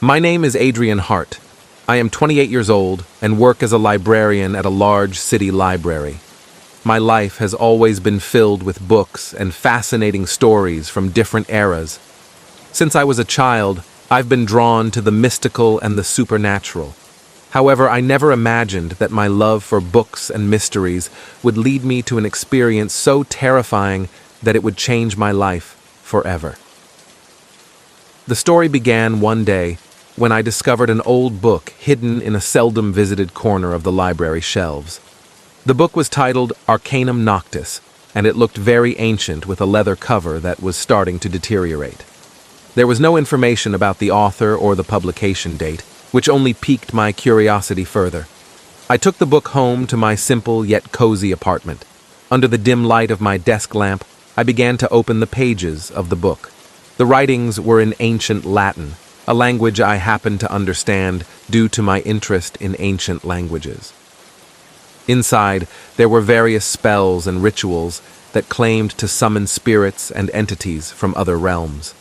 My name is Adrian Hart. I am 28 years old and work as a librarian at a large city library. My life has always been filled with books and fascinating stories from different eras. Since I was a child, I've been drawn to the mystical and the supernatural. However, I never imagined that my love for books and mysteries would lead me to an experience so terrifying that it would change my life forever. The story began one day when I discovered an old book hidden in a seldom visited corner of the library shelves. The book was titled Arcanum Noctis, and it looked very ancient with a leather cover that was starting to deteriorate. There was no information about the author or the publication date, which only piqued my curiosity further. I took the book home to my simple yet cozy apartment. Under the dim light of my desk lamp, I began to open the pages of the book. The writings were in ancient Latin, a language I happened to understand due to my interest in ancient languages. Inside, there were various spells and rituals that claimed to summon spirits and entities from other realms.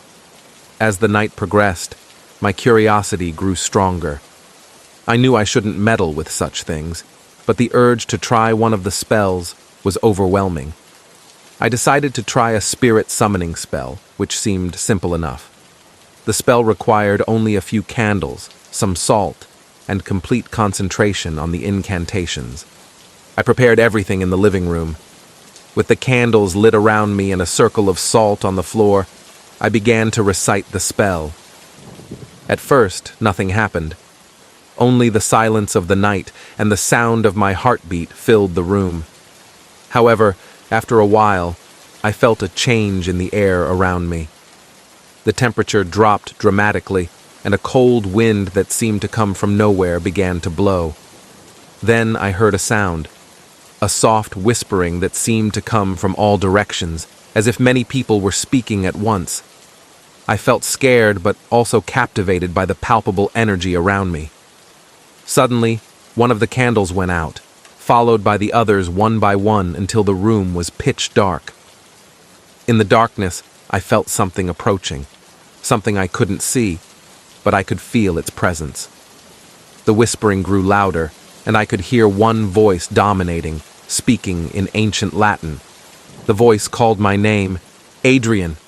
As the night progressed, my curiosity grew stronger. I knew I shouldn't meddle with such things, but the urge to try one of the spells was overwhelming. I decided to try a spirit summoning spell, which seemed simple enough. The spell required only a few candles, some salt, and complete concentration on the incantations. I prepared everything in the living room. With the candles lit around me and a circle of salt on the floor, I began to recite the spell. At first, nothing happened. Only the silence of the night and the sound of my heartbeat filled the room. However, after a while, I felt a change in the air around me. The temperature dropped dramatically, and a cold wind that seemed to come from nowhere began to blow. Then I heard a sound, a soft whispering that seemed to come from all directions, as if many people were speaking at once. I felt scared but also captivated by the palpable energy around me. Suddenly, one of the candles went out, followed by the others one by one until the room was pitch dark. In the darkness, I felt something approaching, something I couldn't see, but I could feel its presence. The whispering grew louder, and I could hear one voice dominating, speaking in ancient Latin. The voice called my name, Adrian.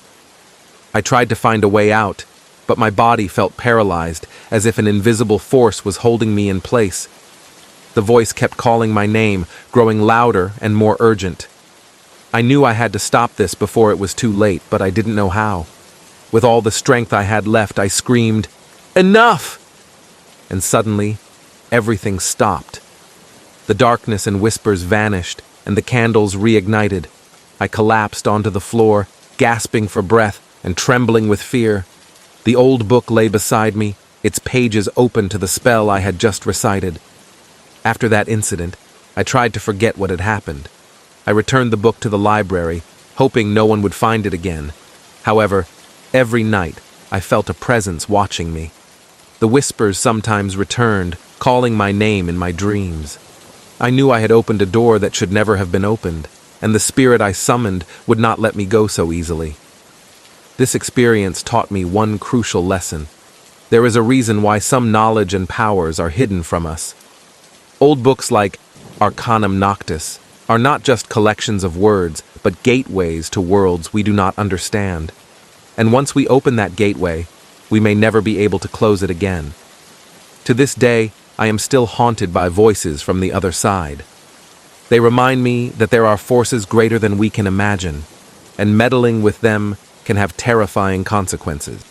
I tried to find a way out, but my body felt paralyzed, as if an invisible force was holding me in place. The voice kept calling my name, growing louder and more urgent. I knew I had to stop this before it was too late, but I didn't know how. With all the strength I had left, I screamed, "Enough!" And suddenly, everything stopped. The darkness and whispers vanished, and the candles reignited. I collapsed onto the floor, gasping for breath and trembling with fear. The old book lay beside me, its pages open to the spell I had just recited. After that incident, I tried to forget what had happened. I returned the book to the library, hoping no one would find it again. However, every night, I felt a presence watching me. The whispers sometimes returned, calling my name in my dreams. I knew I had opened a door that should never have been opened, and the spirit I summoned would not let me go so easily. This experience taught me one crucial lesson. There is a reason why some knowledge and powers are hidden from us. Old books like Arcanum Noctis are not just collections of words, but gateways to worlds we do not understand. And once we open that gateway, we may never be able to close it again. To this day, I am still haunted by voices from the other side. They remind me that there are forces greater than we can imagine, and meddling with them can have terrifying consequences.